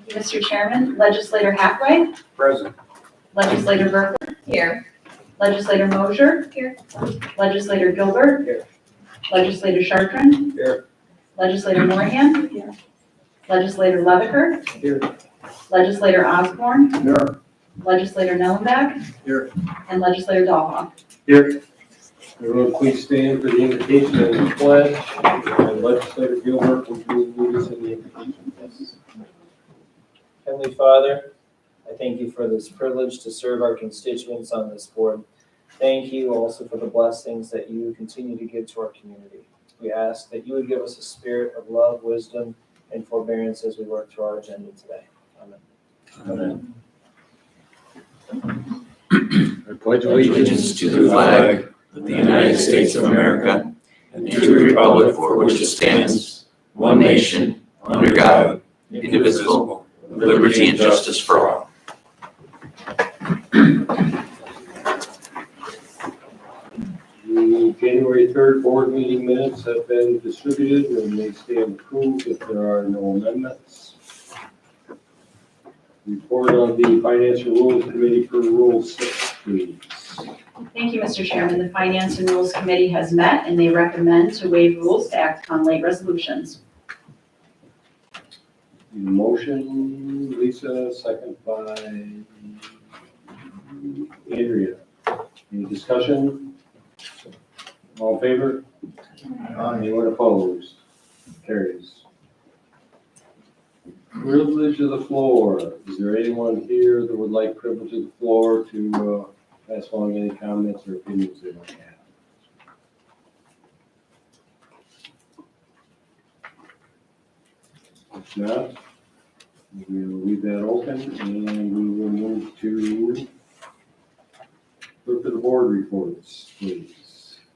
Mr. Chairman. Legislator Hathaway. Present. Legislator Berkler. Here. Legislator Mosier. Here. Legislator Gilbert. Here. Legislator Chartrand. Here. Legislator Moorhan. Here. Legislator Leviker. Here. Legislator Osborne. Here. Legislator Nellenbach. Here. And Legislator Dahlhoff. Here. Everyone please stand for the invocation and the pledge. And Legislator Gilbert, would you lead us in the invocation, please? Heavenly Father, I thank you for this privilege to serve our constituents on this board. Thank you also for the blessings that you continue to give to our community. We ask that you would give us a spirit of love, wisdom, and forbearance as we work through our agenda today. Amen. Amen. I pledge allegiance to the flag of the United States of America and to the republic for which it stands, one nation, under God, indivisible, with liberty and justice for all. The January 3rd board meeting minutes have been distributed and they stand approved if there are no amendments. Report on the Finance and Rules Committee for Rule 6, please. Thank you, Mr. Chairman. The Finance and Rules Committee has met and they recommend to waive rules to act on late resolutions. Motion, Lisa, second by Andrea. Any discussion? All in favor? Anyone opposed? Carries. Privilege of the floor. Is there anyone here that would like privilege of the floor to pass along any comments or opinions they might have? If not, we will leave that open and we will move to look at the board reports, please.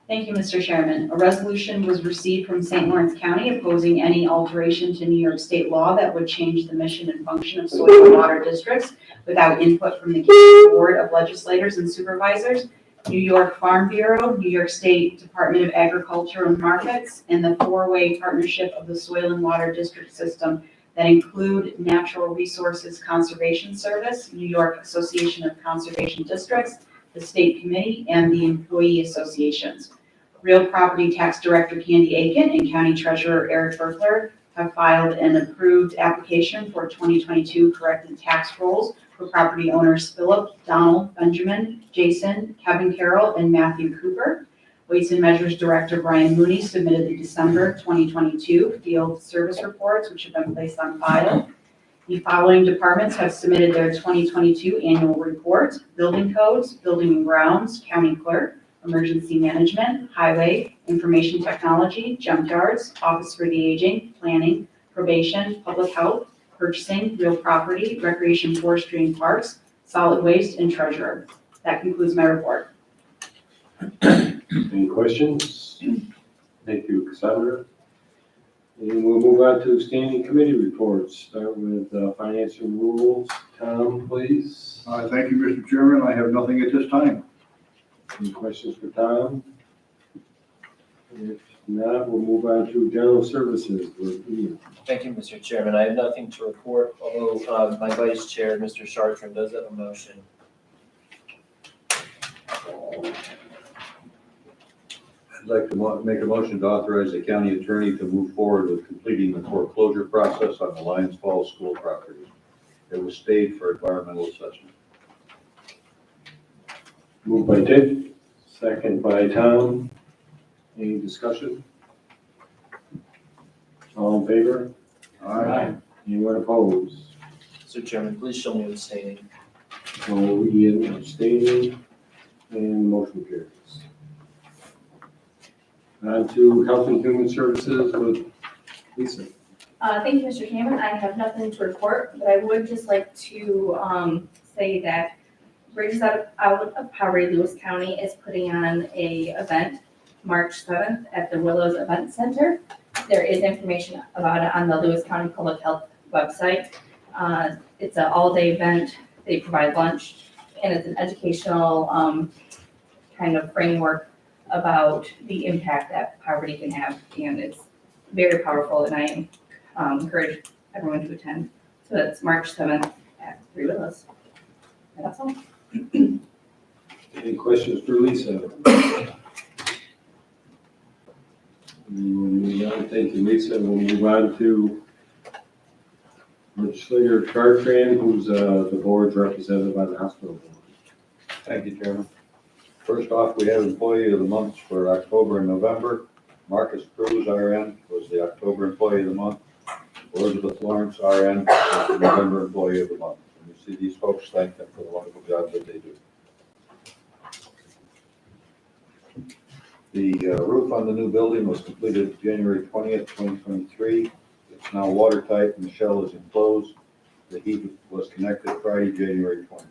Thank you, Mr. Chairman. A resolution was received from St. Lawrence County opposing any alteration to New York State law that would change the mission and function of soil and water districts without input from the County Board of Legislators and Supervisors, New York Farm Bureau, New York State Department of Agriculture and Markets, and the four-way partnership of the Soil and Water District System that include Natural Resources Conservation Service, New York Association of Conservation Districts, the State Committee, and the Employee Associations. Real Property Tax Director Candy Aiken and County Treasurer Eric Berkler have filed an approved application for 2022 corrected tax rolls for property owners Philip, Donald, Benjamin, Jason, Kevin Carroll, and Matthew Cooper. Weights and Measures Director Brian Mooney submitted the December 2022 field service reports, which have been placed on file. The following departments have submitted their 2022 annual report: Building Codes, Building and Grounds, County Clerk, Emergency Management, Highway, Information Technology, Junkyards, Office for the Aging, Planning, Probation, Public Health, Purchasing, Real Property, Recreation, Forestry and Parks, Solid Waste, and Treasurer. That concludes my report. Any questions? Thank you, Cassandra. And we'll move on to standing committee reports. Start with Finance and Rules. Tom, please. Thank you, Mr. Chairman. I have nothing at this time. Any questions for Tom? If not, we'll move on to General Services with Ian. Thank you, Mr. Chairman. I have nothing to report, although my Vice Chair, Mr. Chartrand, does have a motion. I'd like to make a motion to authorize the county attorney to move forward with completing the foreclosure process on the Lions Falls school property. It was stayed for environmental assessment. Moved by Dick, second by Tom. Any discussion? All in favor? Aye. Anyone opposed? Mr. Chairman, please show me abstaining. So Ian abstaining and the motion carries. On to Health and Human Services with Lisa. Thank you, Mr. Chairman. I have nothing to report, but I would just like to say that Bridges Out of Poverty, Lewis County is putting on a event March 7th at the Willows Event Center. There is information about it on the Lewis County Public Health website. It's an all-day event. They provide lunch, and it's an educational kind of framework about the impact that poverty can have, and it's very powerful, and I encourage everyone to attend. So that's March 7th at 3 Willows. And that's all. Any questions for Lisa? Thank you, Lisa. We'll move on to Legislator Chartran, who's the board's represented by the hospital board. Thank you, Chairman. First off, we have Employee of the Month for October and November. Marcus Cruz, RN, was the October Employee of the Month. Elizabeth Lawrence, RN, was the November Employee of the Month. When you see these folks, thank them for the wonderful job that they do. The roof on the new building was completed January 20th, 2023. It's now watertight and the shell is enclosed. The heat was connected Friday, January 20th.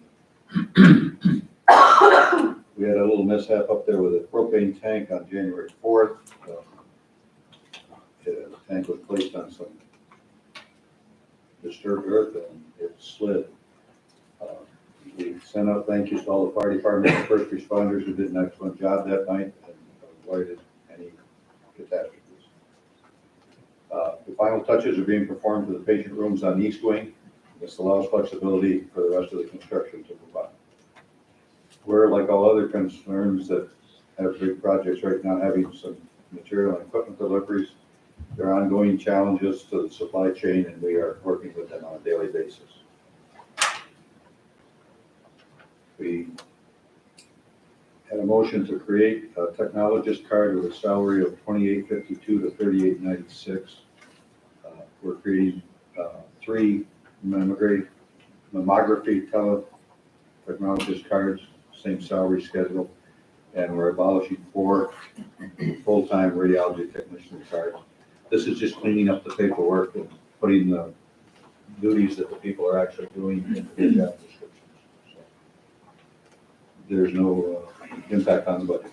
We had a little mishap up there with a propane tank on January 4th. The tank was placed on some disturbed earth and it slid. We sent out thank yous to all the fire departments and first responders who did an excellent job that night and avoided any catastrophes. The final touches are being performed to the patient rooms on the east wing. This allows flexibility for the rest of the construction to move on. We're, like all other concerns that have big projects right now, having some material and equipment deliveries. There are ongoing challenges to the supply chain and we are working with them on a daily basis. We had a motion to create a technologist card with a salary of $28.52 to $38.96. We're creating 3 mammography technologist cards, same salary schedule, and we're abolishing 4 full-time radiology technician cards. This is just cleaning up the paperwork and putting the duties that the people are actually doing into the job descriptions. So there's no impact on the budget.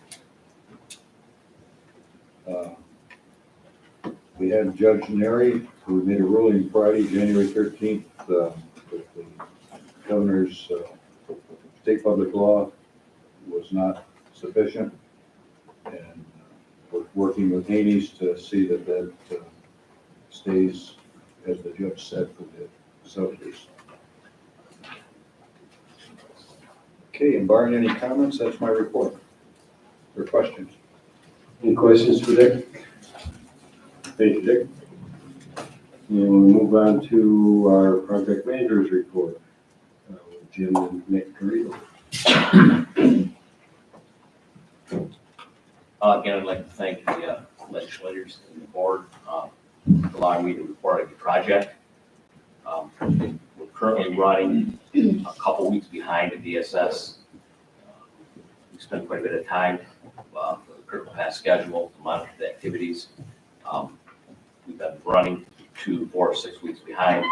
We had Judge Neri, who made a ruling Friday, January 13th, that the governor's state public law was not sufficient. And we're working with Haney's to see that that stays, as the judge said, for the subsidies. Okay, and barring any comments, that's my report. Or questions? Any questions for Dick? Thank you, Dick. And we'll move on to our project manager's report. Jim and Nick Carrillo. Again, I'd like to thank the legislators and the board for allowing me to report on the project. We're currently running a couple weeks behind the DSS. We spent quite a bit of time for the critical path schedule to monitor the activities. We've been running 2, 4, 6 weeks behind.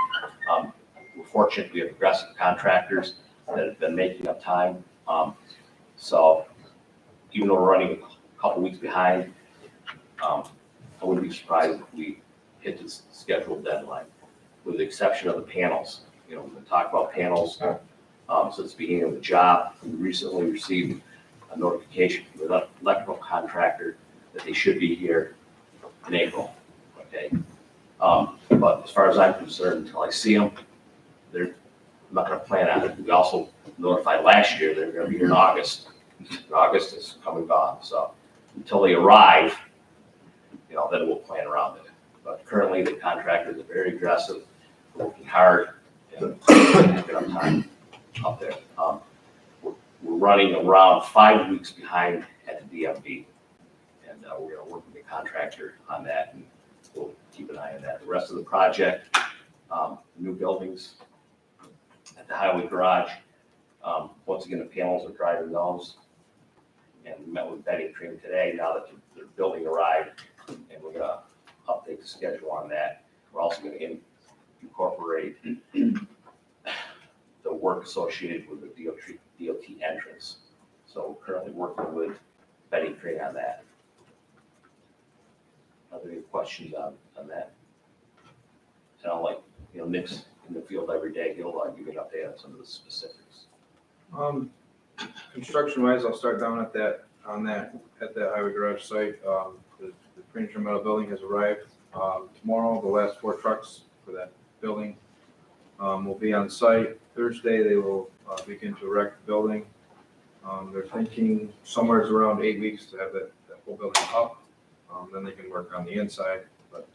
We're fortunate we have aggressive contractors that have been making up time. So even though we're running a couple weeks behind, I wouldn't be surprised if we hit this scheduled deadline, with the exception of the panels. You know, we've been talking about panels since the beginning of the job. We recently received a notification from the electrical contractor that they should be here in April. Okay, but as far as I'm concerned, until I see them, I'm not going to plan on it. We also notified last year they're going to be here in August. August is coming gone, so until they arrive, you know, then we'll plan around it. But currently, the contractors are very aggressive, working hard, and picking up time up there. We're running around 5 weeks behind at the DMV, and we're going to work with the contractor on that, and we'll keep an eye on that. The rest of the project, new buildings at the highway garage. Once again, the panels are driving those. And we met with Betty and Cream today, now that the building arrived, and we're gonna update the schedule on that. We're also gonna incorporate the work associated with the DOT entrance. So we're currently working with Betty and Cream on that. Are there any questions on that? And I'll Nick's in the field every day, he'll give you an update on some of the specifics. Construction wise, I'll start down at that highway garage site. The furniture metal building has arrived. Tomorrow, the last 4 trucks for that building will be on site. Thursday, they will begin to erect the building. They're thinking somewhere around 8 weeks to have that whole building up. Then they can work on the inside, but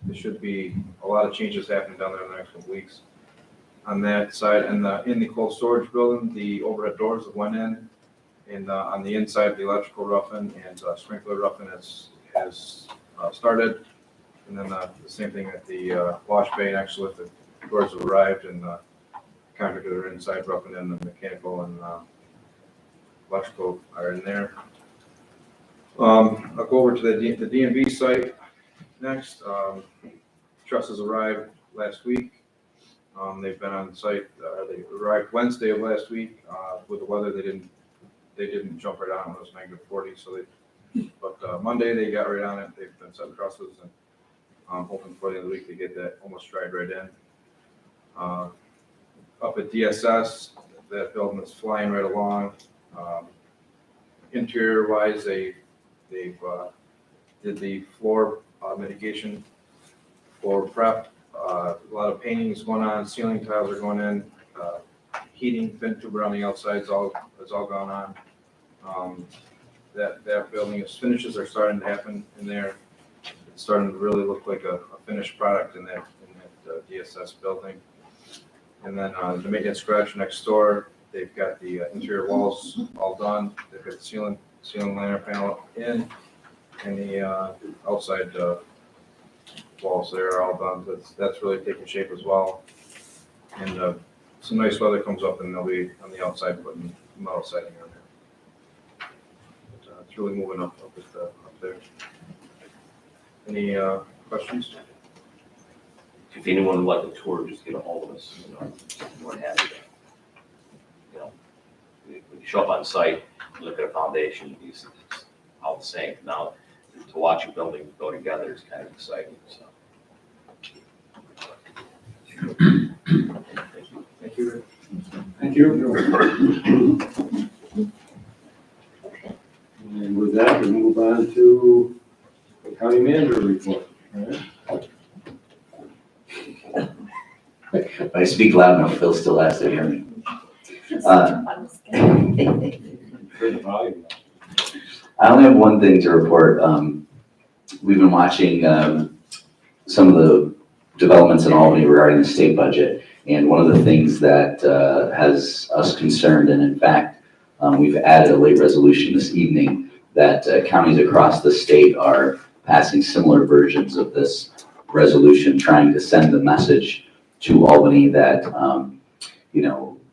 there should be a lot of changes happening down there in the next couple weeks. On that side, and in the cold storage building, the overhead doors that went in, and on the inside, the electrical roughing and sprinkler roughing has started. And then the same thing at the wash bay next to it, the doors have arrived, and contractors are inside roughing in, the mechanical and electrical are in there. I'll go over to the DMV site next. Trusses arrived last week. They've been on site. They arrived Wednesday of last week. With the weather, they didn't jump right on it. It was -40, so but Monday they got right on it. They've been setting trusses, and I'm hoping for the end of the week to get that almost dried right in. Up at DSS, that building is flying right along. Interior wise, they've did the floor mitigation, floor prep. A lot of painting is going on, ceiling tiles are going in, heating, vent tube around the outside is all gone on. That building, finishes are starting to happen in there. It's starting to really look like a finished product in that DSS building. And then the maintenance garage next door, they've got the interior walls all done. They've got the ceiling liner panel in, and the outside walls there are all done. That's really taking shape as well. And some nice weather comes up, and they'll be on the outside putting metal siding on there. But, it's really moving up there. Any questions? If anyone would like a tour, just get a hold of us, we're happy to. When you show up on site, look at a foundation, it's all the same. Now, to watch a building go together is kind of exciting, so. Thank you. Thank you. And with that, we move on to the county manager report. If I speak loud enough, Phil still has to hear me. Turn the volume down. I only have one thing to report. We've been watching some of the developments in Albany regarding the state budget, and one of the things that has us concerned, and in fact, we've added a late resolution this evening that counties across the state are passing similar versions of this resolution, trying to send the message to Albany that,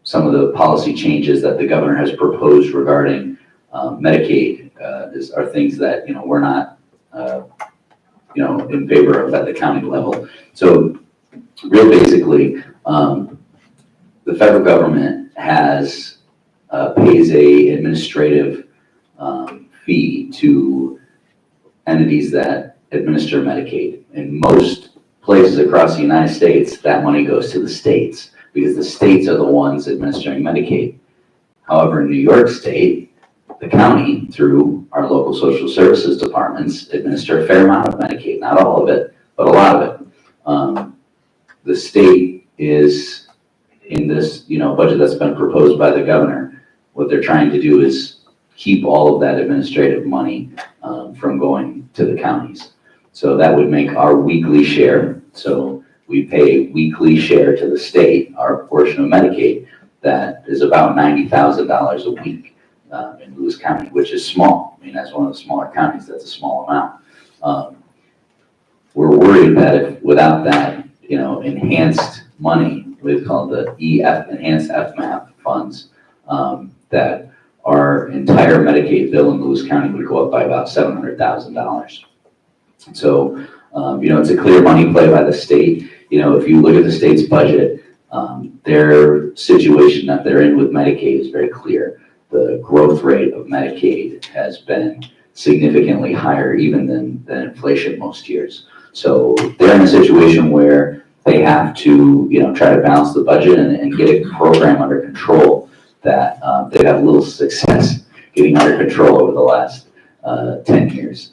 some of the policy changes that the governor has proposed regarding Medicaid are things that, we're not, in favor of at the county level. So real basically, the federal government pays a administrative fee to entities that administer Medicaid. In most places across the United States, that money goes to the states because the states are the ones administering Medicaid. However, in New York State, the county, through our local social services departments, administer a fair amount of Medicaid, not all of it, but a lot of it. The state is in this, budget that's been proposed by the governor. What they're trying to do is keep all of that administrative money from going to the counties. So that would make our weekly share. So we pay weekly share to the state, our portion of Medicaid, that is about $90,000 a week in Lewis County, which is small. I mean, that's one of the smaller counties. That's a small amount. We're worried that if without that, enhanced money, we've called the enhanced FMAP funds, that our entire Medicaid bill in Lewis County would go up by about $700,000. So, it's a clear money play by the state. If you look at the state's budget, their situation that they're in with Medicaid is very clear. The growth rate of Medicaid has been significantly higher even than inflation most years. So they're in a situation where they have to, try to balance the budget and get a program under control that they've had little success getting under control over the last 10 years.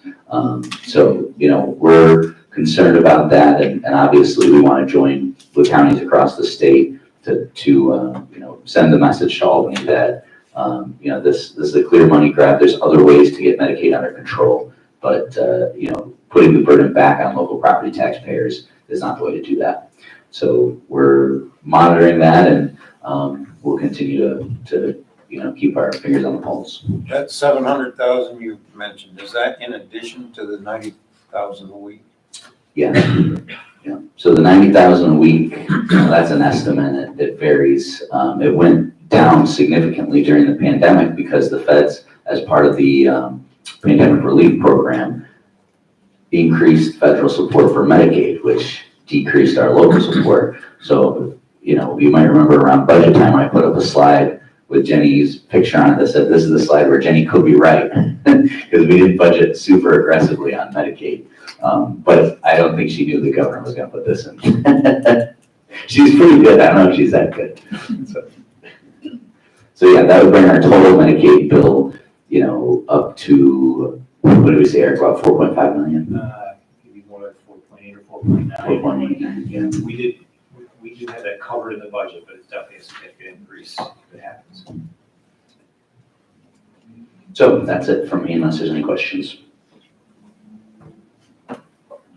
So, we're concerned about that, and obviously we want to join with counties across the state to send the message to Albany that, this is a clear money grab. There's other ways to get Medicaid under control, but, putting the burden back on local property taxpayers is not the way to do that. So we're monitoring that, and we'll continue to keep our fingers on the pulse. That 700,000 you mentioned, is that in addition to the 90,000 a week? Yeah. So the 90,000 a week, that's an estimate. It varies. It went down significantly during the pandemic because the feds, as part of the pandemic relief program, increased federal support for Medicaid, which decreased our local support. So, you might remember around budget time, I put up a slide with Jenny's picture on it that said, this is the slide where Jenny could be right, because we didn't budget super aggressively on Medicaid. But I don't think she knew the governor was gonna put this in. She's pretty good, I don't know if she's that good. So yeah, that would bring our total Medicaid bill, up to, what did we say, Eric, about 4.5 million? Maybe more like 4.8 or 4.9. 4.9, yeah. We do have that covered in the budget, but it's definitely a significant increase if it happens. So that's it from me, unless there's any questions.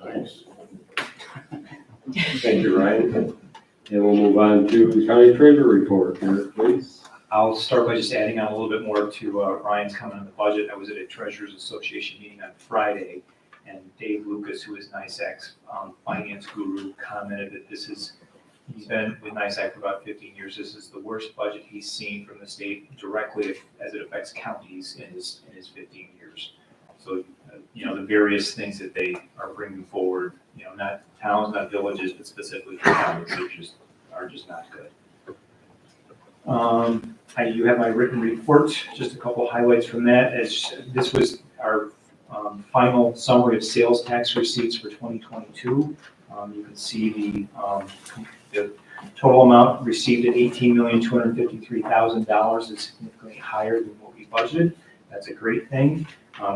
Nice. Thank you, Ryan. And we'll move on to the county treasurer report, Eric, please. I'll start by just adding on a little bit more to Ryan's comment on the budget. I was at a Treasurers Association meeting on Friday, and Dave Lucas, who is NISAC's finance guru, commented that he's been with NISAC for about 15 years. This is the worst budget he's seen from the state directly as it affects counties in his 15 years. So, the various things that they are bringing forward, not towns, not villages, but specifically for counties, are just not good. You have my written report, just a couple highlights from that. This was our final summary of sales tax receipts for 2022. You can see the total amount received at $18,253,000 is significantly higher than what we budgeted. That's a great thing.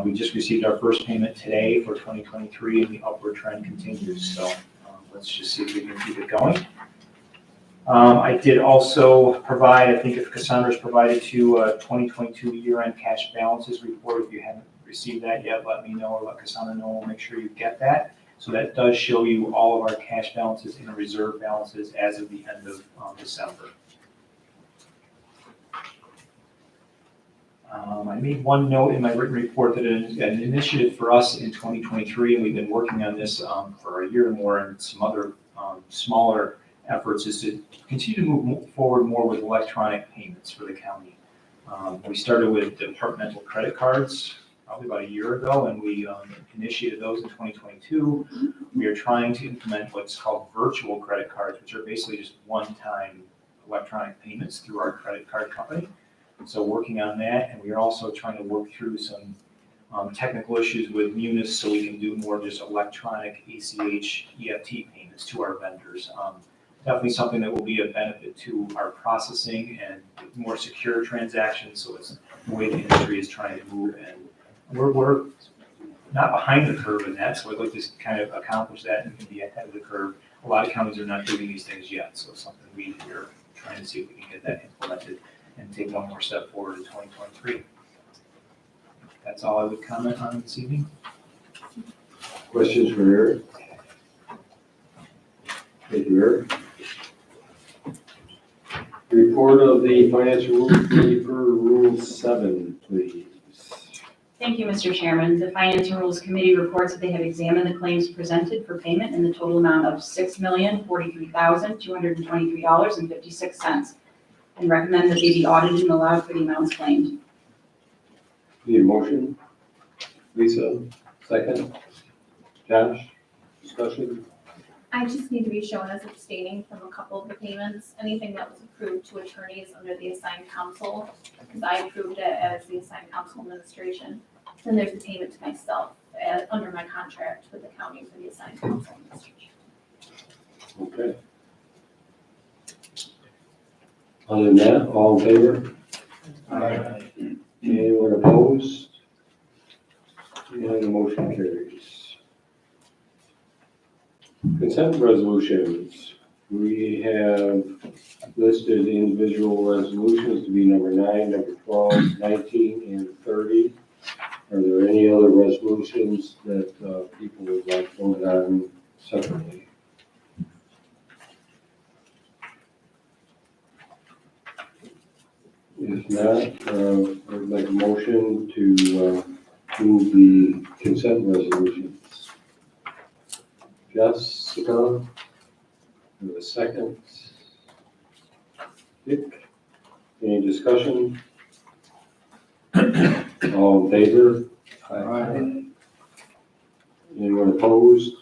We just received our first payment today for 2023, and the upward trend continues. So let's just see if we can keep it going. I did also provide, I think if Cassandra's provided to 2022 year-end cash balances report. If you haven't received that yet, let me know, or let Cassandra know. We'll make sure you get that. So that does show you all of our cash balances and reserve balances as of the end of December. I made one note in my written report that an initiative for us in 2023, and we've been working on this for a year or more, and some other smaller efforts, is to continue to move forward more with electronic payments for the county. We started with departmental credit cards probably about a year ago, and we initiated those in 2022. We are trying to implement what's called virtual credit cards, which are basically just one-time electronic payments through our credit card company. So working on that, and we are also trying to work through some technical issues with Munis so we can do more just electronic ACH, EFT payments to our vendors. Definitely something that will be a benefit to our processing and more secure transactions. So it's the way the industry is trying to move, and we're not behind the curve in that. So I'd like to kind of accomplish that and be ahead of the curve. A lot of counties are not doing these things yet. So it's something we're trying to see if we can get that implemented and take one more step forward in 2023. That's all I would comment on this evening. Questions for Eric? Thank you, Eric. Report of the Financial Rules Committee for Rule 7, please. Thank you, Mr. Chairman. The Finance and Rules Committee reports that they have examined the claims presented for payment in the total amount of $6,043,223.56 and recommend that they be audited and allowed for the amounts claimed. Need a motion? Lisa, second. Josh, discussion? I just need to be shown as abstaining from a couple of the payments. Anything that was approved to attorneys under the assigned counsel, because I approved it as the assigned counsel administration. Then there's a payment to myself under my contract with the county for the assigned counsel administration. Okay. Other than that, all in favor? Aye. Anyone opposed? And the motion carries. Consent resolutions. We have listed individual resolutions to be number 9, number 12, 19, and 30. Are there any other resolutions that people would like voted on separately? If not, I would like a motion to move the consent resolutions. Jessica, and a second. Dick, any discussion? All in favor? Anyone opposed?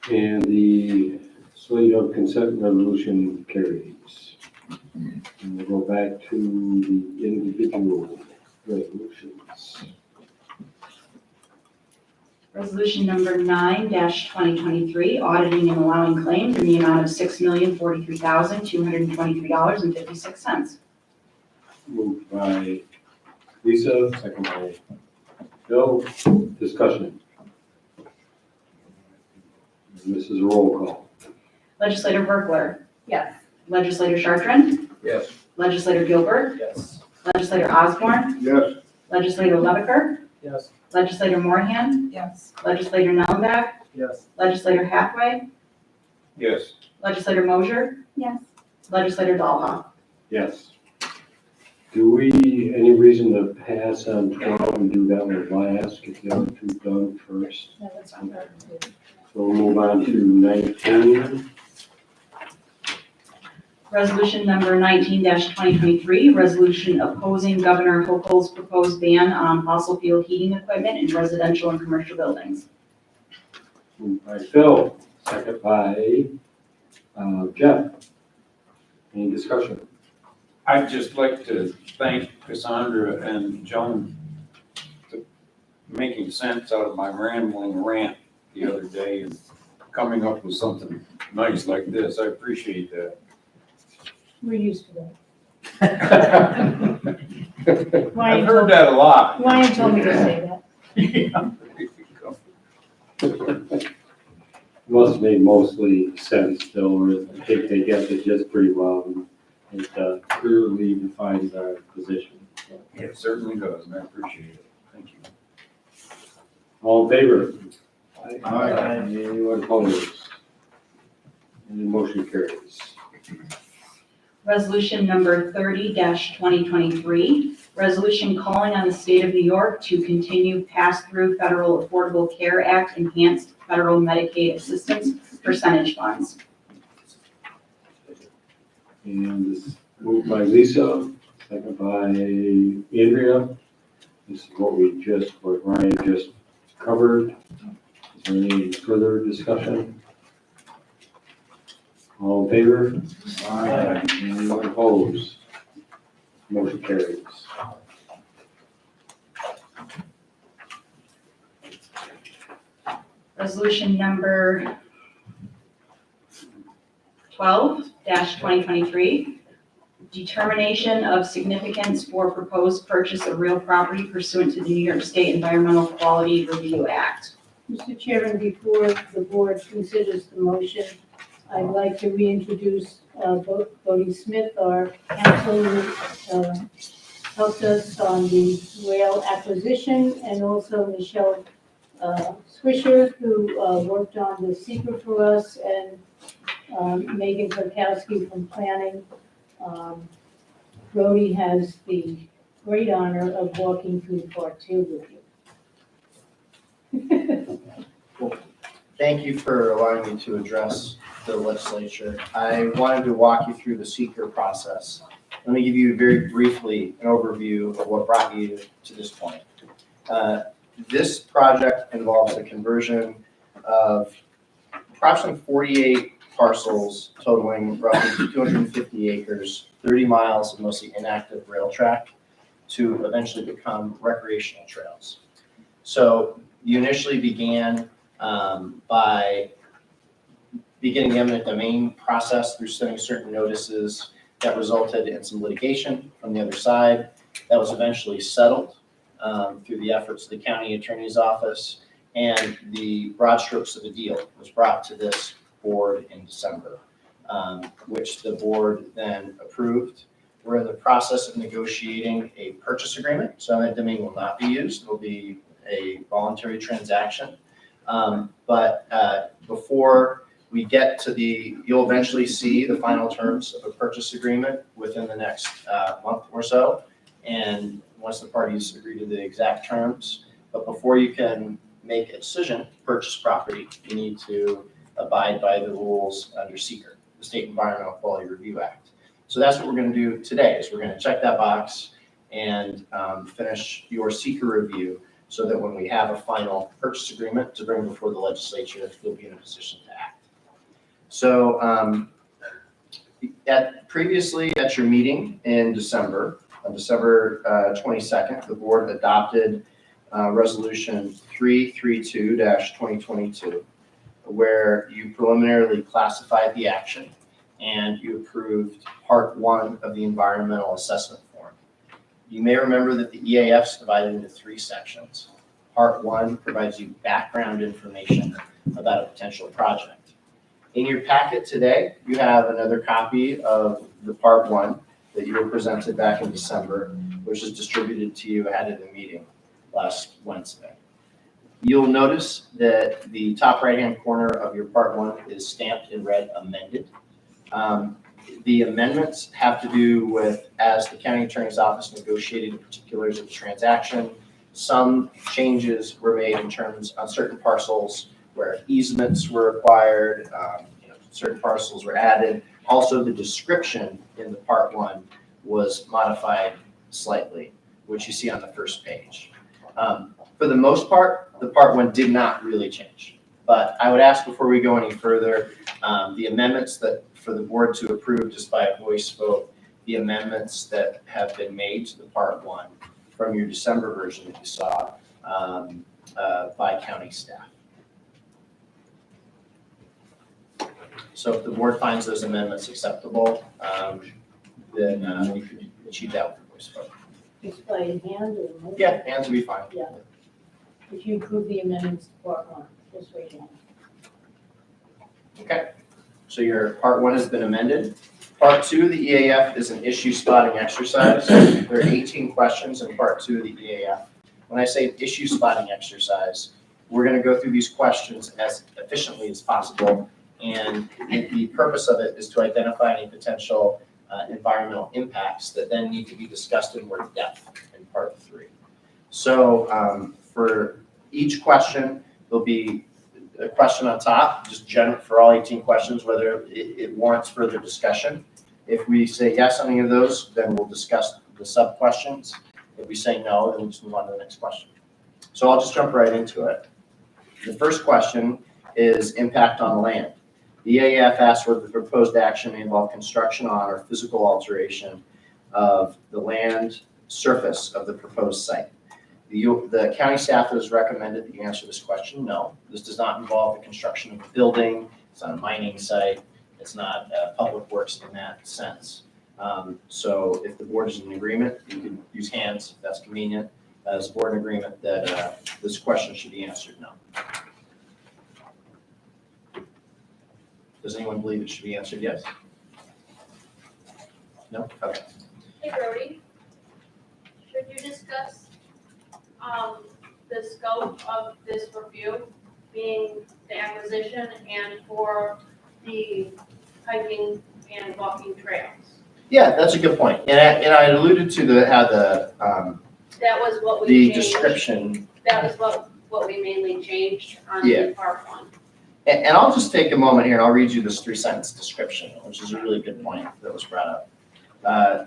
And the slate of consent resolution carries. And we'll go back to the individual resolutions. Resolution number 9-2023, auditing and allowing claims in the amount of $6,043,223.56. Moved by Lisa, second by Bill. Discussion. And this is a roll call. Legislator Berkler, Yes. Legislator Chartrand, Yes. Legislator Gilbert, Yes. Legislator Osborne, Yes. Legislator Leviker, Yes. Legislator Moorhan, Yes. Legislator Nellenbach, Yes. Legislator Hathaway, Yes. Legislator Mosier, Yes. Legislator Dahlhoff. Yes. Do we, any reason to pass on 12 and do that one last, get the other two done first? No, that's fine. So we'll move on to 19. Resolution number 19-2023, resolution opposing Governor Hochul's proposed ban on fossil fuel heating equipment in residential and commercial buildings. Moved by Phil, second by Jeff. Any discussion? I'd just like to thank Cassandra and Joan for making sense out of my rambling rant the other day and coming up with something nice like this. I appreciate that. We're used to that. I've heard that a lot. Ryan told me to say that. Yeah. Must have made mostly sense, Phil. I think they get the gist pretty well. It clearly defines our position. It certainly does, and I appreciate it. Thank you. All in favor? Aye. Anyone opposed? And the motion carries. Resolution number 30-2023, resolution calling on the state of New York to continue pass-through Federal Affordable Care Act enhanced federal Medicaid assistance percentage funds. And this is moved by Lisa, second by Andrea. This is what Ryan just covered. Is there any further discussion? All in favor? Aye. Anyone opposed? Motion carries. Resolution number 12-2023, determination of significance for proposed purchase of real property pursuant to the New York State Environmental Quality Review Act. Mr. Chairman, before the board considers the motion, I'd like to reintroduce Bodie Smith, our counsel, who helped us on the rail acquisition, and also Michelle Swisher, who worked on the SEQR for us, and Megan Krakowski from planning. Brody has the great honor of walking through part 2 with you. Thank you for allowing me to address the legislature. I wanted to walk you through the SEQR process. Let me give you very briefly an overview of what brought you to this point. This project involves the conversion of approximately 48 parcels totaling roughly 250 acres, 30 miles of mostly inactive rail track to eventually become recreational trails. So you initially began by beginning the eminent domain process through sending certain notices that resulted in some litigation from the other side. That was eventually settled through the efforts of the county attorney's office, and the broad strokes of the deal was brought to this board in December, which the board then approved. We're in the process of negotiating a purchase agreement, so that domain will not be used. It will be a voluntary transaction. But before we get to you'll eventually see the final terms of a purchase agreement within the next month or so. And once the parties agree to the exact terms, but before you can make a decision to purchase property, you need to abide by the rules under SEQR, the State Environmental Quality Review Act. So that's what we're going to do today, is we're going to check that box and finish your SEQR review so that when we have a final purchase agreement to bring before the legislature, you'll be in a position to act. So previously at your meeting in December, on December 22nd, the board adopted Resolution 332-2022, where you preliminarily classified the action and you approved Part 1 of the environmental assessment form. You may remember that the EAF is divided into 3 sections. Part 1 provides you background information about a potential project. In your packet today, you have another copy of the Part 1 that you were presented back in December, which is distributed to you ahead of the meeting last Wednesday. You'll notice that the top right-hand corner of your Part 1 is stamped in red amended. The amendments have to do with, as the county attorney's office negotiated the particulars of the transaction, some changes were made in terms on certain parcels where easements were required, certain parcels were added. Also, the description in the Part 1 was modified slightly, which you see on the first page. For the most part, the Part 1 did not really change. But I would ask before we go any further, the amendments that for the board to approve just by a voice vote, the amendments that have been made to the Part 1 from your December version that you saw by county staff. So if the board finds those amendments acceptable, then you could achieve that with a voice vote. Just by hand or? motion? Yeah, hands would be fine. Yeah. If you approve the amendments to Part 1, just raise your hand. Okay, so your Part 1 has been amended. Part 2 of the EAF is an issue spotting exercise. There are 18 questions in Part 2 of the EAF. When I say issue spotting exercise, we're going to go through these questions as efficiently as possible. And the purpose of it is to identify any potential environmental impacts that then need to be discussed in more depth in Part 3. So for each question, there'll be a question on top, just general for all 18 questions, whether it warrants further discussion. If we say yes on any of those, then we'll discuss the sub-questions. If we say no, then we'll just move on to the next question. So I'll just jump right into it. The first question is impact on land. The EAF asks whether the proposed action may involve construction on or physical alteration of the land surface of the proposed site. The county staff has recommended that you answer this question, no. This does not involve the construction of a building, it's not a mining site, it's not public works in that sense. So if the board is in agreement, you can use hands if that's convenient. As a board in agreement that this question should be answered, no. Does anyone believe it should be answered yes? No? Okay. Hey Brody, should you discuss the scope of this review being the acquisition and for the hiking and walking trails? Yeah, that's a good point. And I alluded to how the That was what we the changed. description. That was what we mainly changed on Yeah. the Part 1. And I'll just take a moment here and I'll read you this 3-sentence description, which is a really good point that was brought up.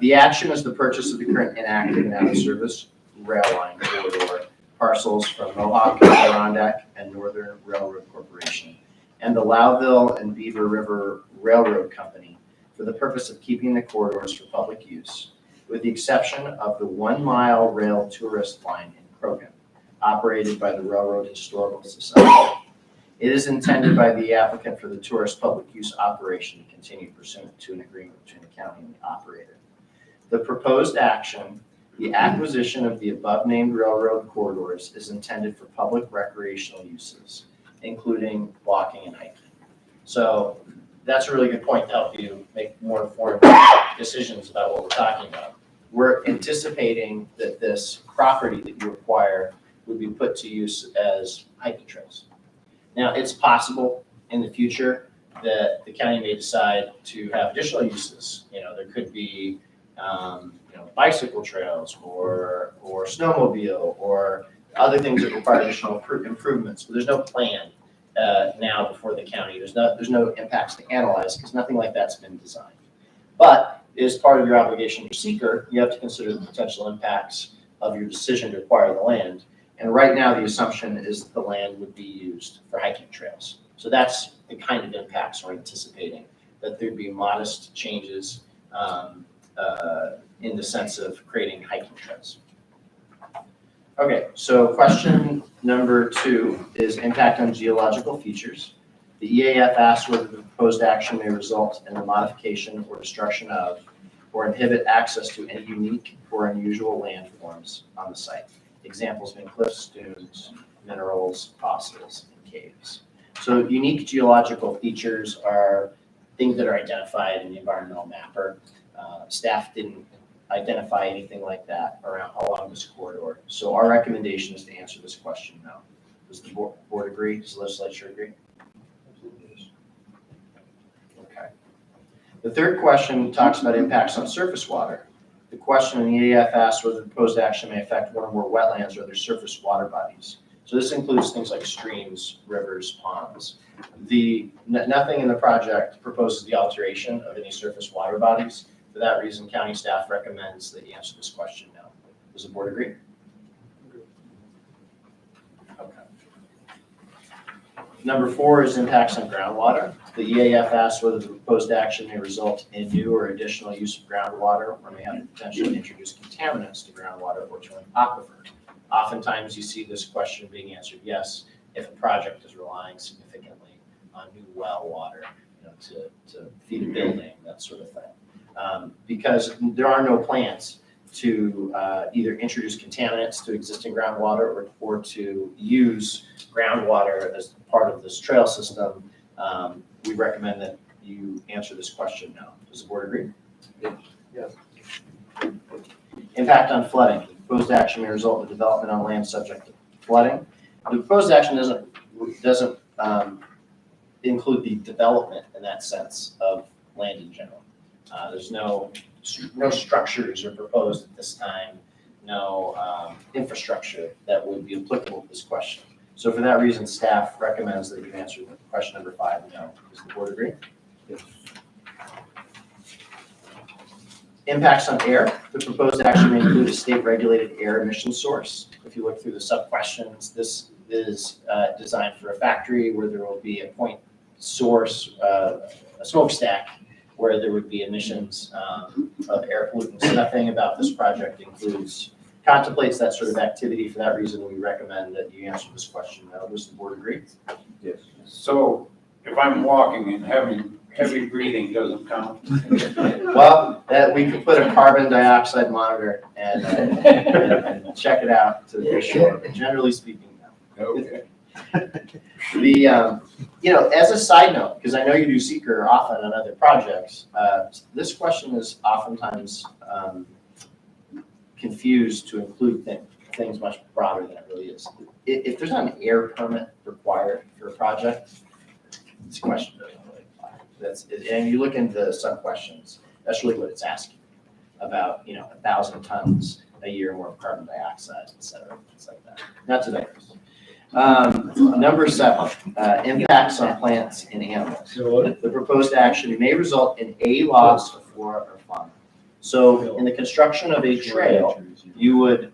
The action is the purchase of the current inactive and out of service rail line corridor parcels from Mohawk, Adirondack, and Northern Railroad Corporation, and the Lowville and Beaver River Railroad Company for the purpose of keeping the corridors for public use, with the exception of the 1-mile rail tourist line in Croghan, operated by the Railroad Historical Society. It is intended by the applicant for the tourist public use operation to continue pursuant to an agreement between the county and the operator. The proposed action, the acquisition of the above-named railroad corridors, is intended for public recreational uses, including walking and hiking. So that's a really good point to help you make more informed decisions about what we're talking about. We're anticipating that this property that you acquire would be put to use as hiking trails. Now, it's possible in the future that the county may decide to have additional uses. There could be, bicycle trails or snowmobile or other things that require additional improvements, but there's no plan now before the county. There's no impacts to analyze because nothing like that's been designed. But as part of your obligation to SEQR, you have to consider the potential impacts of your decision to acquire the land. And right now, the assumption is that the land would be used for hiking trails. So that's the kind of impacts we're anticipating, that there'd be modest changes in the sense of creating hiking trails. Okay, so question number 2 is impact on geological features. The EAF asks whether the proposed action may result in the modification or destruction of, or inhibit access to any unique or unusual landforms on the site. Examples being cliffs, dunes, minerals, fossils, and caves. So unique geological features are things that are identified in the environmental mapper. Staff didn't identify anything like that along this corridor. So our recommendation is to answer this question no. Does the board agree? Does the legislature agree? Okay. The third question talks about impacts on surface water. The question in the EAF asks whether the proposed action may affect one or more wetlands or other surface water bodies. So this includes things like streams, rivers, ponds. Nothing in the project proposes the alteration of any surface water bodies. For that reason, county staff recommends that you answer this question no. Does the board agree? Okay. Number 4 is impacts on groundwater. The EAF asks whether the proposed action may result in new or additional use of groundwater or may have the potential to introduce contaminants to groundwater or to an aquifer. Oftentimes, you see this question being answered yes if a project is relying significantly on new well water, to feed a building, that sort of thing. Because there are no plans to either introduce contaminants to existing groundwater or to use groundwater as part of this trail system, we recommend that you answer this question no. Does the board agree? Yes. Impact on flooding. The proposed action may result in development on land subject to flooding. The proposed action doesn't include the development in that sense of land in general. There's no structures are proposed at this time, no infrastructure that would be applicable to this question. So for that reason, staff recommends that you answer question number 5 no. Does the board agree? Yes. Impacts on air. The proposed action may include a state-regulated air emission source. If you look through the sub-questions, this is designed for a factory where there will be a point source, a smokestack, where there would be emissions of air pollutants. Nothing about this project contemplates that sort of activity. For that reason, we recommend that you answer this question no. Does the board agree? Yes. So if I'm walking and having heavy breathing doesn't count? Well, we could put a carbon dioxide monitor and check it out to be sure, but generally speaking, no. Okay. As a side note, because I know you do SEQR often on other projects, this question is oftentimes confused to include things much broader than it really is. If there's not an air permit required for a project, this question doesn't really apply. And you look into the sub-questions, that's really what it's asking about, 1,000 tons a year more of carbon dioxide, et cetera, things like that. Not to digress. Number 7, impacts on plants and animals. The proposed action may result in a loss of flora or fauna. So in the construction of a trail, you would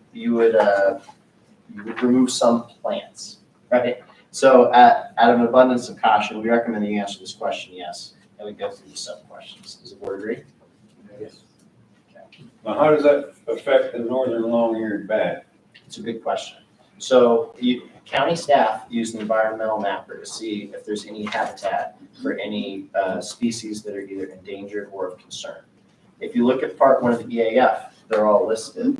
remove some plants, right? So out of an abundance of caution, we recommend that you answer this question yes, and we go through the sub-questions. Does the board agree? Yes. Okay. Now, how does that affect the northern long-eared bat? It's a good question. So county staff use the environmental mapper to see if there's any habitat for any species that are either endangered or of concern. If you look at part 1 of the EAF, they're all listed.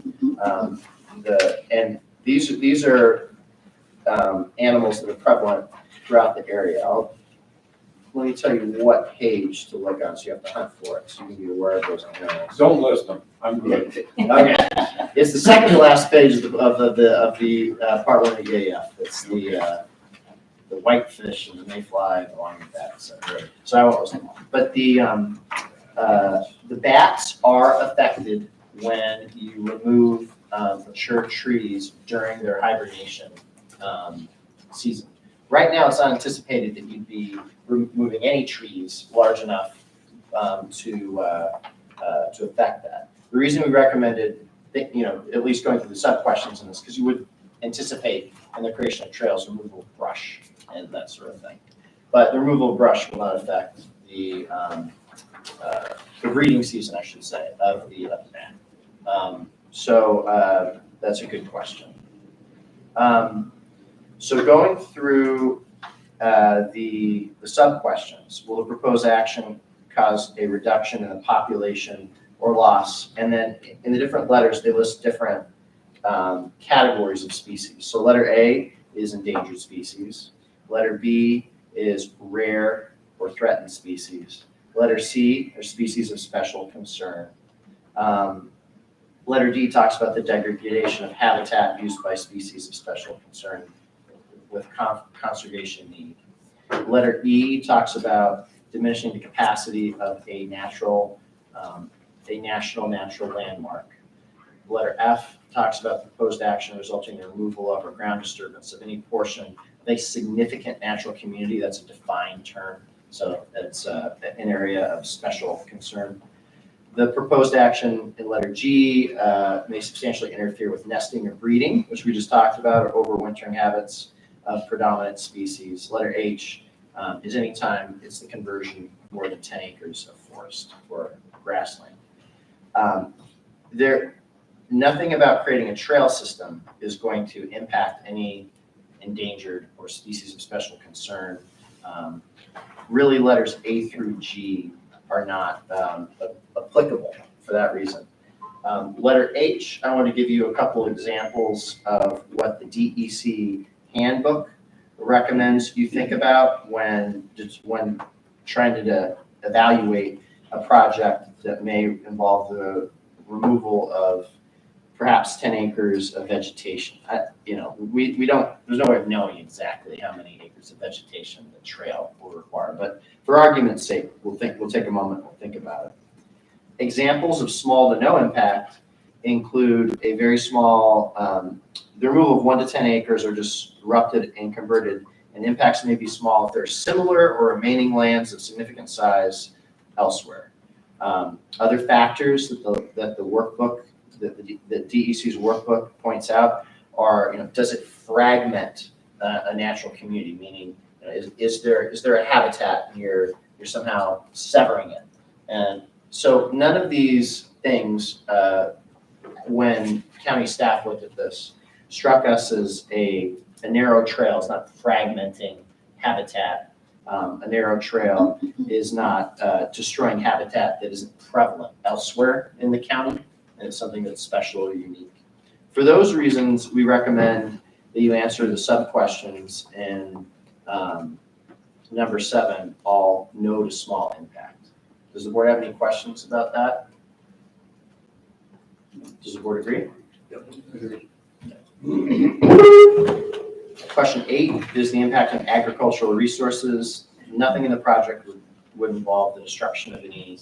And these are animals that are prevalent throughout the area. let me tell you what page to look on, so you have to hunt for it, so you can be aware of those arrows. Don't list them, I'm good. Okay, it's the second to last page of the part one of the EAF. It's the whitefish and the mayfly along with that, so I won't list them all. But the bats are affected when you remove mature trees during their hibernation season. Right now, it's not anticipated that you'd be removing any trees large enough to affect that. The reason we recommended, at least going through the sub-questions in this, because you would anticipate in the creation of trails, removal of brush and that sort of thing. But the removal of brush will not affect the breeding season, I should say, of the bat. So that's a good question. So going through the sub-questions, will the proposed action cause a reduction in the population or loss? And then in the different letters, they list different categories of species. So letter A is endangered species. Letter B is rare or threatened species. Letter C are species of special concern. Letter D talks about the degradation of habitat used by species of special concern with conservation need. Letter E talks about diminishing the capacity of a national natural landmark. Letter F talks about proposed action resulting in removal of or ground disturbance of any portion of a significant natural community. That's a defined term, so it's an area of special concern. The proposed action in letter G may substantially interfere with nesting or breeding, which we just talked about, or overwintering habits of predominant species. Letter H is any time it's the conversion of more than 10 acres of forest or grassland. Nothing about creating a trail system is going to impact any endangered or species of special concern. Really, letters A through G are not applicable for that reason. Letter H, I want to give you a couple examples of what the DEC handbook recommends you think about when trying to evaluate a project that may involve the removal of perhaps 10 acres of vegetation. We don't, there's no way of knowing exactly how many acres of vegetation the trail will require, but for argument's sake, we'll take a moment, we'll think about it. Examples of small to no impact include a very small, the removal of 1 to 10 acres are disrupted and converted, and impacts may be small if they're similar or remaining lands of significant size elsewhere. Other factors that the workbook, that DEC's workbook points out are, does it fragment a natural community? Meaning, is there a habitat and you're somehow severing it? And so none of these things, when county staff looked at this, struck us as a narrow trail. It's not fragmenting habitat. A narrow trail is not destroying habitat that isn't prevalent elsewhere in the county, and it's something that's special or unique. For those reasons, we recommend that you answer the sub-questions in number 7, all no to small impact. Does the board have any questions about that? Does the board agree? Yep. Question 8 is the impact on agricultural resources. Nothing in the project would involve the destruction of any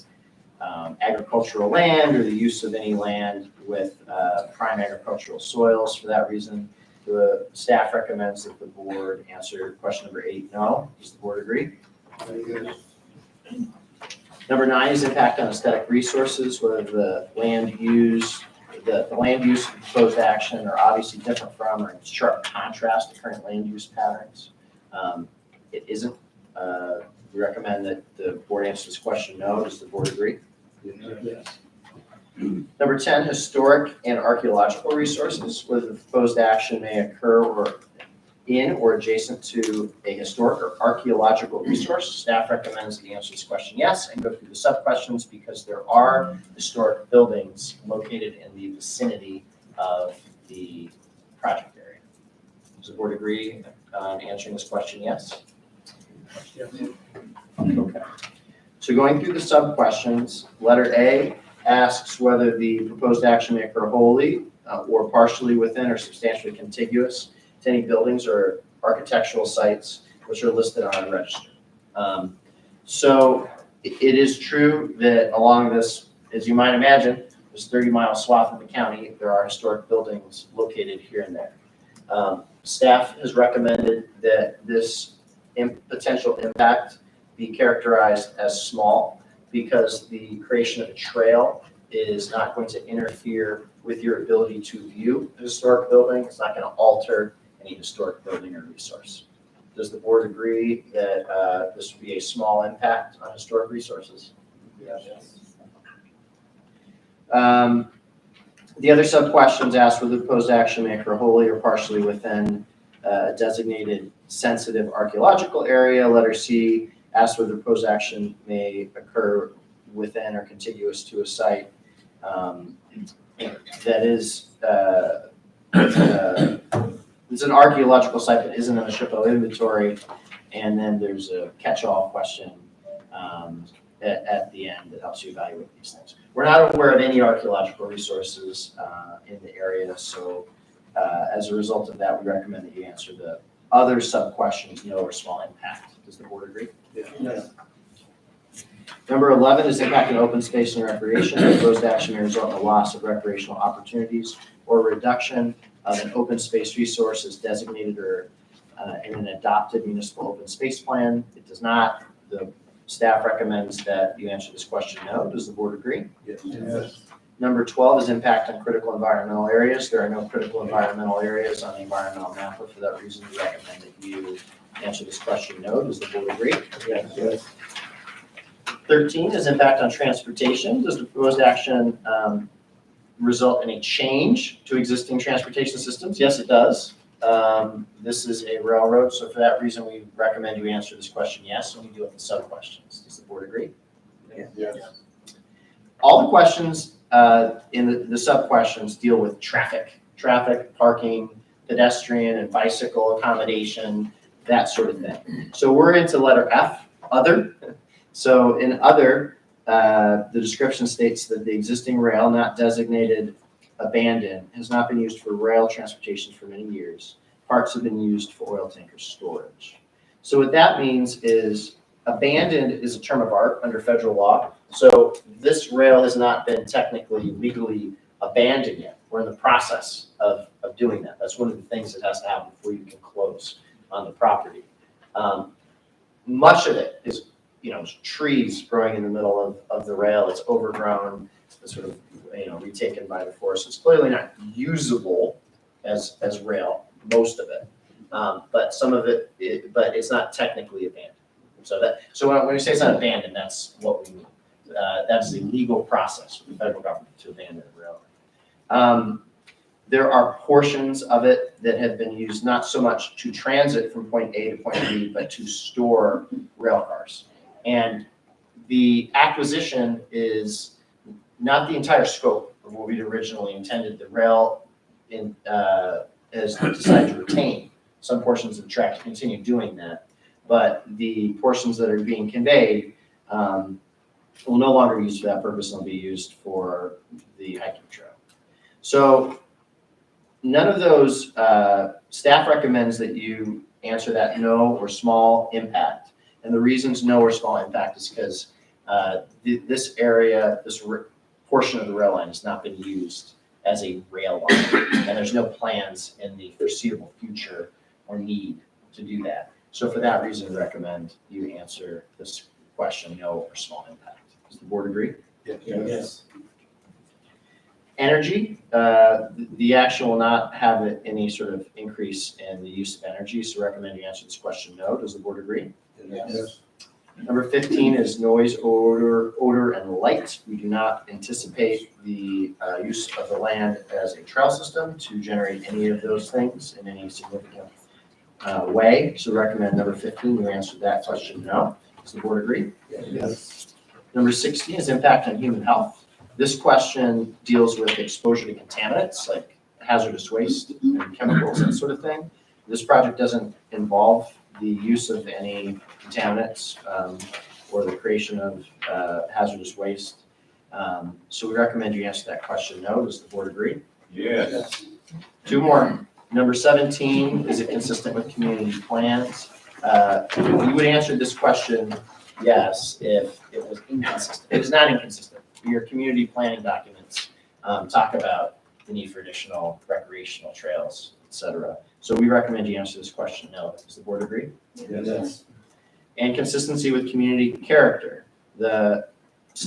agricultural land or the use of any land with prime agricultural soils. For that reason, the staff recommends that the board answer question number 8, no. Does the board agree? Number 9 is impact on aesthetic resources, whether the land use, the land use and proposed action are obviously different from or in sharp contrast to current land use patterns. It isn't. We recommend that the board answer this question no. Does the board agree? Yes. Number 10, historic and archaeological resources, whether the proposed action may occur or in or adjacent to a historic or archaeological resource. Staff recommends the answer to this question yes, and go through the sub-questions because there are historic buildings located in the vicinity of the project area. Does the board agree on answering this question yes? Okay. So going through the sub-questions, letter A asks whether the proposed action may occur wholly or partially within or substantially contiguous to any buildings or architectural sites which are listed on our register. So it is true that along this, as you might imagine, this 30-mile swath of the county, there are historic buildings located here and there. Staff has recommended that this potential impact be characterized as small because the creation of a trail is not going to interfere with your ability to view a historic building. It's not going to alter any historic building or resource. Does the board agree that this would be a small impact on historic resources? Yes. The other sub-questions ask whether the proposed action may occur wholly or partially within a designated sensitive archaeological area. Letter C asks whether the proposed action may occur within or contiguous to a site that is it's an archaeological site but isn't in the SHPO inventory. And then there's a catch-all question at the end that helps you evaluate these things. We're not aware of any archaeological resources in the area, so as a result of that, we recommend that you answer the other sub-questions, no or small impact. Does the board agree? Yes. Number 11 is impact on open space and recreation. The proposed action may result in the loss of recreational opportunities or reduction of an open space resource as designated or in an adopted municipal open space plan. It does not. The staff recommends that you answer this question no. Does the board agree? Yes. Number 12 is impact on critical environmental areas. There are no critical environmental areas on the environmental map, but for that reason, we recommend that you answer this question no. Does the board agree? Yes. 13 is impact on transportation. Does the proposed action result in a change to existing transportation systems? Yes, it does. This is a railroad, so for that reason, we recommend you answer this question yes, and we do it with sub-questions. Does the board agree? Yes. All the questions in the sub-questions deal with traffic, parking, pedestrian and bicycle accommodation, that sort of thing. So we're into letter F, other. So in other, the description states that the existing rail not designated abandoned has not been used for rail transportation for many years. Parts have been used for oil tanker storage. So what that means is abandoned is a term of art under federal law. So this rail has not been technically, legally abandoned yet. We're in the process of doing that. That's one of the things that has to happen before you can close on the property. Much of it is, trees growing in the middle of the rail. It's overgrown, it's sort of, retaken by the forest. It's clearly not usable as rail, most of it. But some of it, but it's not technically abandoned. So when we say it's not abandoned, that's what we mean. That's the legal process for the federal government to abandon a railroad. There are portions of it that have been used not so much to transit from point A to point B, but to store rail cars. And the acquisition is not the entire scope of what we'd originally intended. The rail has decided to retain some portions of the track to continue doing that. But the portions that are being conveyed will no longer be used for that purpose. They'll be used for the hiking trail. So none of those, staff recommends that you answer that no or small impact. And the reasons no or small impact is because this area, this portion of the rail line has not been used as a rail line. And there's no plans in the foreseeable future or need to do that. So for that reason, we recommend you answer this question no or small impact. Does the board agree? Yes. Energy, the action will not have any sort of increase in the use of energy, so recommend you answer this question no. Does the board agree? Yes. Number 15 is noise, odor, and light. We do not anticipate the use of the land as a trail system to generate any of those things in any significant way. So recommend number 15, you answer that question no. Does the board agree? Yes. Number 16 is impact on human health. This question deals with exposure to contaminants like hazardous waste and chemicals, that sort of thing. This project doesn't involve the use of any contaminants or the creation of hazardous waste. So we recommend you answer that question no. Does the board agree? Yes. Two more. Number 17, is it consistent with community plans? You would answer this question yes if it was inconsistent. It is not inconsistent. Your community planning documents talk about the need for additional recreational trails, et cetera. So we recommend you answer this question no. Does the board agree? Yes. And consistency with community character. The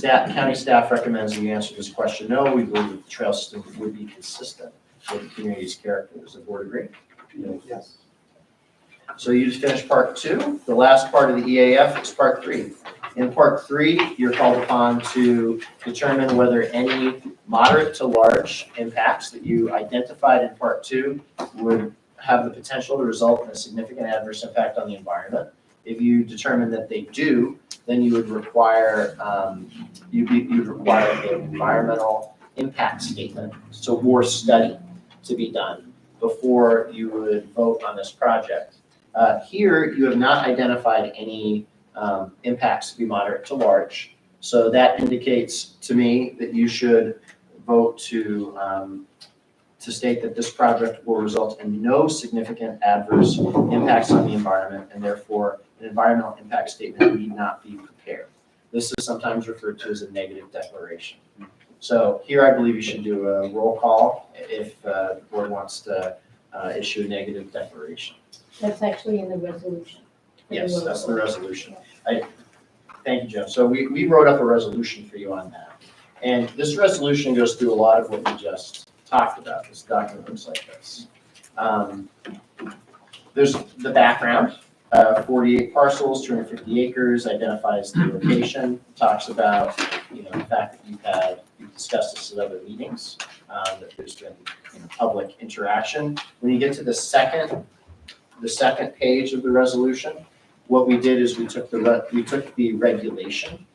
county staff recommends that you answer this question no. We believe that the trail system would be consistent with the community's character. Does the board agree? Yes. So you just finished part 2. The last part of the EAF is part 3. In part 3, you're called upon to determine whether any moderate to large impacts that you identified in part 2 would have the potential to result in a significant adverse impact on the environment. If you determine that they do, then you would require you'd require an environmental impact statement, so more study to be done before you would vote on this project. Here, you have not identified any impacts to be moderate to large. So that indicates to me that you should vote to state that this project will result in no significant adverse impacts on the environment, and therefore an environmental impact statement need not be prepared. This is sometimes referred to as a negative declaration. So here I believe you should do a roll call if the board wants to issue a negative declaration. That's actually in the resolution. Yes, that's the resolution. Thank you, Jim. So we wrote up a resolution for you on that. And this resolution goes through a lot of what we just talked about. This document looks like this. There's the background, 48 parcels, 250 acres, identifies the location, talks about, the fact that you've discussed this at other meetings, that there's been public interaction. When you get to the second page of the resolution, what we did is we took the regulation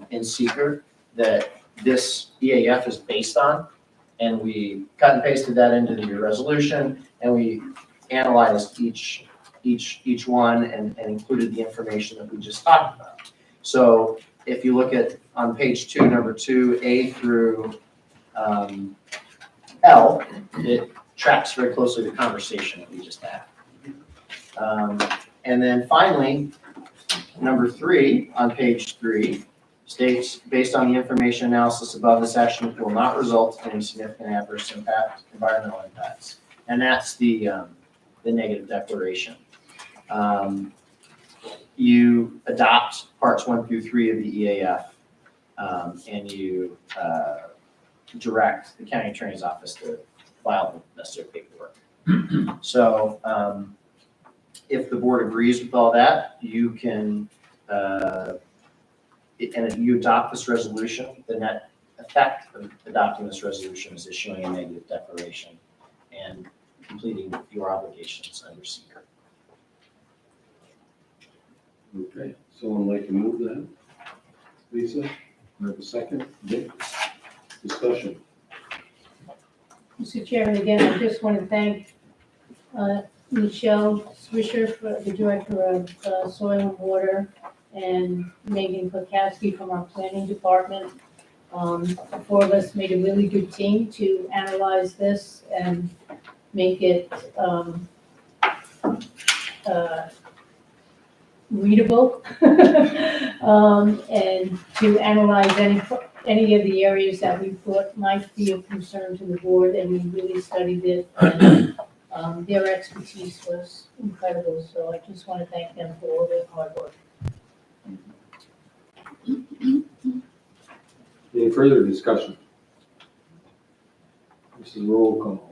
in SEQR that this EAF is based on, and we cut and pasted that into the resolution, and we analyzed each one and included the information that we just talked about. So if you look at on page 2, number 2, A through L, it tracks very closely the conversation that we just had. And then finally, number 3 on page 3 states, based on the information analysis above, this action will not result in any significant adverse environmental impacts. And that's the negative declaration. You adopt parts 1 through 3 of the EAF, and you direct the county attorney's office to file the necessary paperwork. So if the board agrees with all that, you can, and if you adopt this resolution, the net effect of adopting this resolution is issuing a negative declaration and completing your obligations under SEQR. Okay, someone like to move that? Lisa, we have a second? Dick? Discussion. Mr. Chairman, again, I just want to thank Michelle Swisher, the Director of Soil and Water, and Megan Klukowski from our Planning Department. The 4 of us made a really good team to analyze this and make it readable and to analyze any of the areas that we thought might be of concern to the board, and we really studied it. And their expertise was incredible, so I just want to thank them for all their hard work. Any further discussion? This is roll call.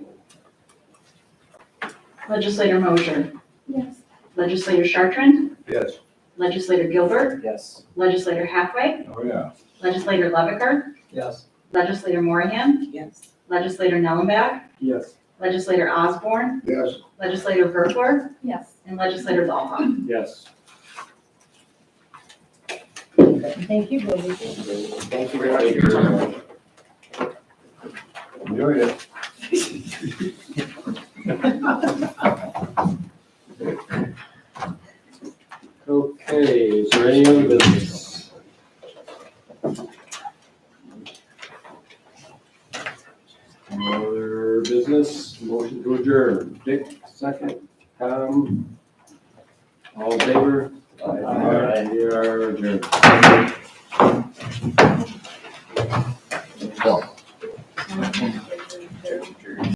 Legislator Mosher, Yes. Legislator Chartrand, Yes. Legislator Gilbert, Yes. Legislator Hathaway, Oh, yeah. Legislator Leviker, Yes. Legislator Morahan, Yes. Legislator Nellenbach, Yes. Legislator Osborne, Yes. Legislator Verkler, Yes. and Legislator Dahlhoff. Yes. Thank you, Billy. Thank you very much for your time. Enjoyed it. business, motion to adjourn. Dick, second. Tom, all in favor? Aye. We are adjourned.